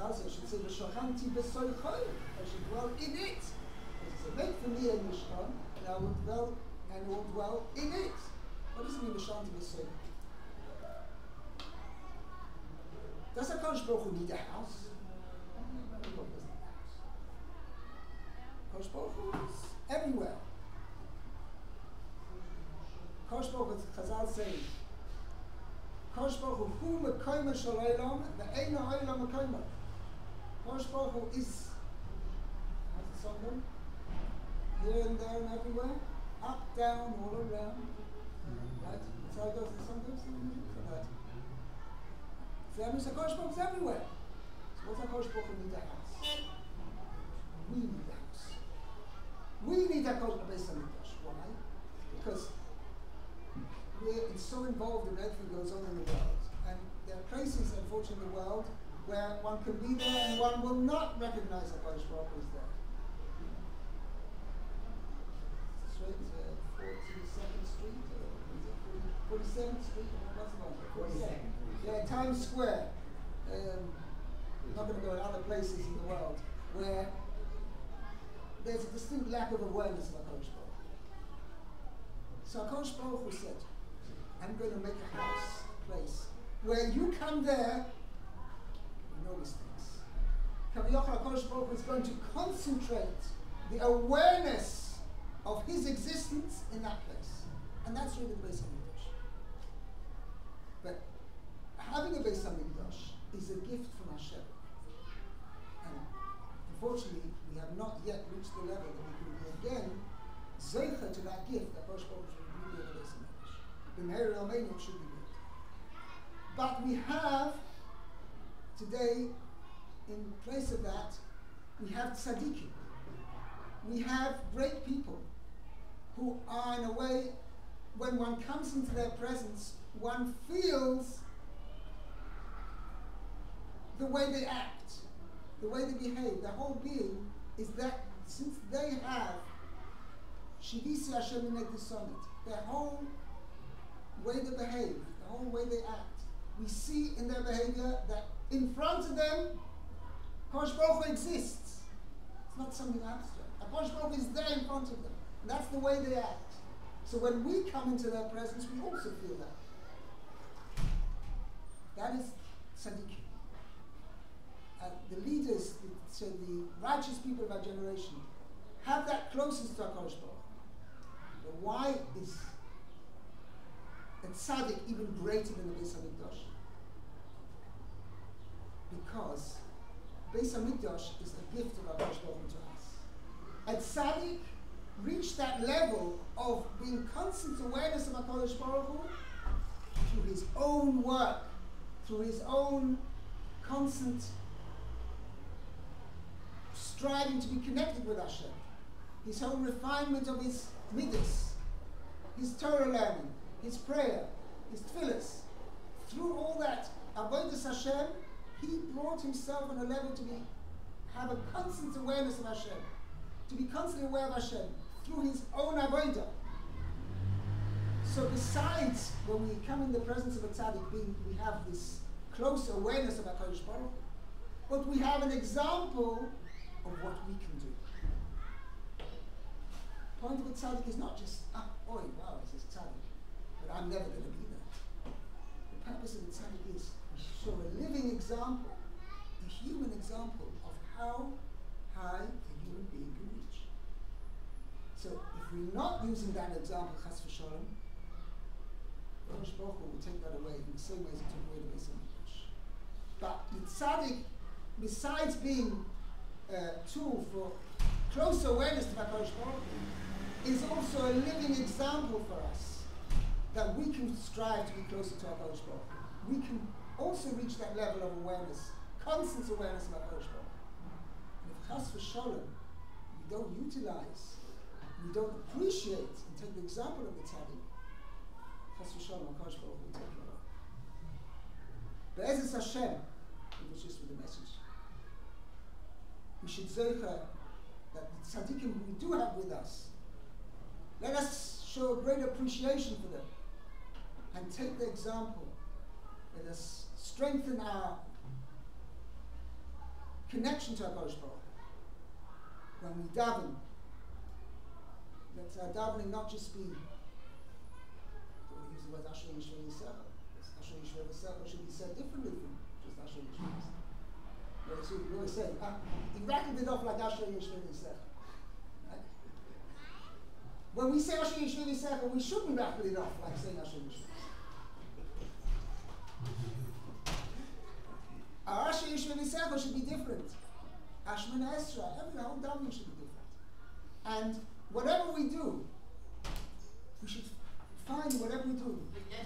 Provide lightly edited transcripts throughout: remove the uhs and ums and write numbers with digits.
Chazal, I should say, V'shachanti b'soichoi, I should dwell in it. It's a make for me a Mishkan, and I will dwell in it. What does it mean, V'shachanti b'soichoi? Does HaKadosh Baruch Hu need a house? No, Kosh Baruch Hu is everywhere. Kosh Baruch Hu, Chazal say, Kosh Baruch Hu mekoyma shel olam ve'eino olam mekoyma. Kosh Baruch Hu is, how's the song go? Here and there and everywhere, up, down, all around. Right? That's how it goes. The song goes. Right. So that means the Kosh Baruch Hu is everywhere. So what's our Kosh Baruch Hu need a house? We need a house. We need a Kosh Baruch Hu. Why? Because we're so involved in everything that goes on in the world. And there are places, unfortunately, in the world where one can be there and one will not recognize that Kodesh Baruch Hu is there. Straight to 42nd Street, or 47th Street, or what's the one? 42nd. Yeah, Times Square. I'm not going to go in other places in the world where there's a distinct lack of awareness of HaKadosh Baruch Hu. So HaKadosh Baruch Hu said, I'm going to make a house, place, where you come there, you know these things. Kaviyachal HaKadosh Baruch Hu is going to concentrate the awareness of his existence in that place. And that's really the Beis HaMikdash. But having a Beis HaMikdash is a gift from Hashem. And unfortunately, we have not yet reached the level that we can be again zeicha to that gift that HaKadosh Baruch Hu should be in the Beis HaMikdash. B'meir Yomeinu should be good. But we have today, in place of that, we have tzaddikim. We have great people who are, in a way, when one comes into their presence, one feels the way they act, the way they behave. Their whole being is that since they have Shivisi Hashem Inegdisonit, their whole way they behave, the whole way they act, we see in their behavior that in front of them, Kosh Baruch Hu exists. It's not something abstract. Kosh Baruch Hu is there in front of them. And that's the way they act. So when we come into their presence, we also feel that. That is tzaddikim. The leaders, so the righteous people of our generation, have that closest to HaKadosh Baruch Hu. But why is a tzaddik even greater than the Beis HaMikdash? Because Beis HaMikdash is a gift of HaKadosh Baruch Hu to us. A tzaddik reached that level of being constant awareness of HaKadosh Baruch Hu through his own work, through his own constant striving to be connected with Hashem, his own refinement of his midas, his Torah learning, his prayer, his tefillas. Through all that avodas Hashem, he brought himself on a level to have a constant awareness of Hashem, to be constantly aware of Hashem through his own avodah. So besides when we come in the presence of a tzaddik, we have this close awareness of HaKadosh Baruch Hu, but we have an example of what we can do. The point of a tzaddik is not just, wow, this is tzaddik, but I'm never going to be that. The purpose of the tzaddik is to show a living example, a human example of how high a human being can reach. So if we're not using that example, chas v'sholem, Kodesh Baruch Hu will take that away in the same way as he took away the Beis HaMikdash. But the tzaddik, besides being a tool for close awareness to HaKadosh Baruch Hu, is also a living example for us that we can strive to be closer to HaKadosh Baruch Hu. We can also reach that level of awareness, constant awareness of HaKadosh Baruch Hu. And if chas v'sholem, we don't utilize, we don't appreciate and take the example of the tzaddik, chas v'sholem, HaKadosh Baruch Hu will take it away. Be'ezus Hashem, it was just with the message. We should zeicha that the tzaddikim we do have with us, let us show a great appreciation for them and take the example. Let us strengthen our connection to HaKadosh Baruch Hu. When we daven, let our davening not just be, we use the word Asher Yishvei Yisrael. Asher Yishvei Yisrael should be said differently from just Asher Yishvei Yisrael. We always say, he rattled it off like Asher Yishvei Yisrael. Right? When we say Asher Yishvei Yisrael, we shouldn't rattle it off like saying Asher Yishvei Yisrael. Our Asher Yishvei Yisrael should be different. Ashmana Esra, every whole davening should be different. And whatever we do, we should find whatever we do.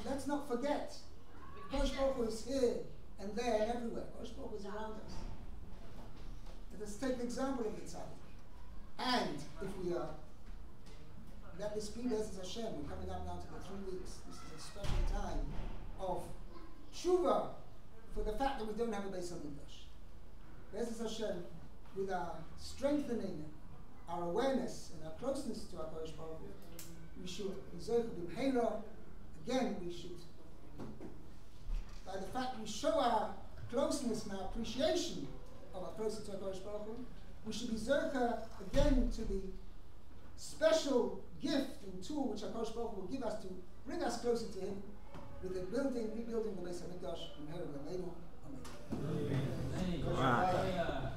Let's not forget. Kosh Baruch Hu is here and there and everywhere. Kosh Baruch Hu is around us. Let us take the example of the tzaddik. And if we let this be Be'ezus Hashem, we're coming up now to the 3 weeks. This is a special time of tshuva for the fact that we don't have a Beis HaMikdash. Be'ezus Hashem, with our strengthening our awareness and our closeness to our Kodesh Baruch Hu, we should, again, we should, by the fact we show our closeness and our appreciation of our closeness to our Kodesh Baruch Hu, we should be zerka again to the special gift and tool which our Kodesh Baruch Hu will give us to bring us closer to Him with the rebuilding the Beis HaMikdash from here. Amen.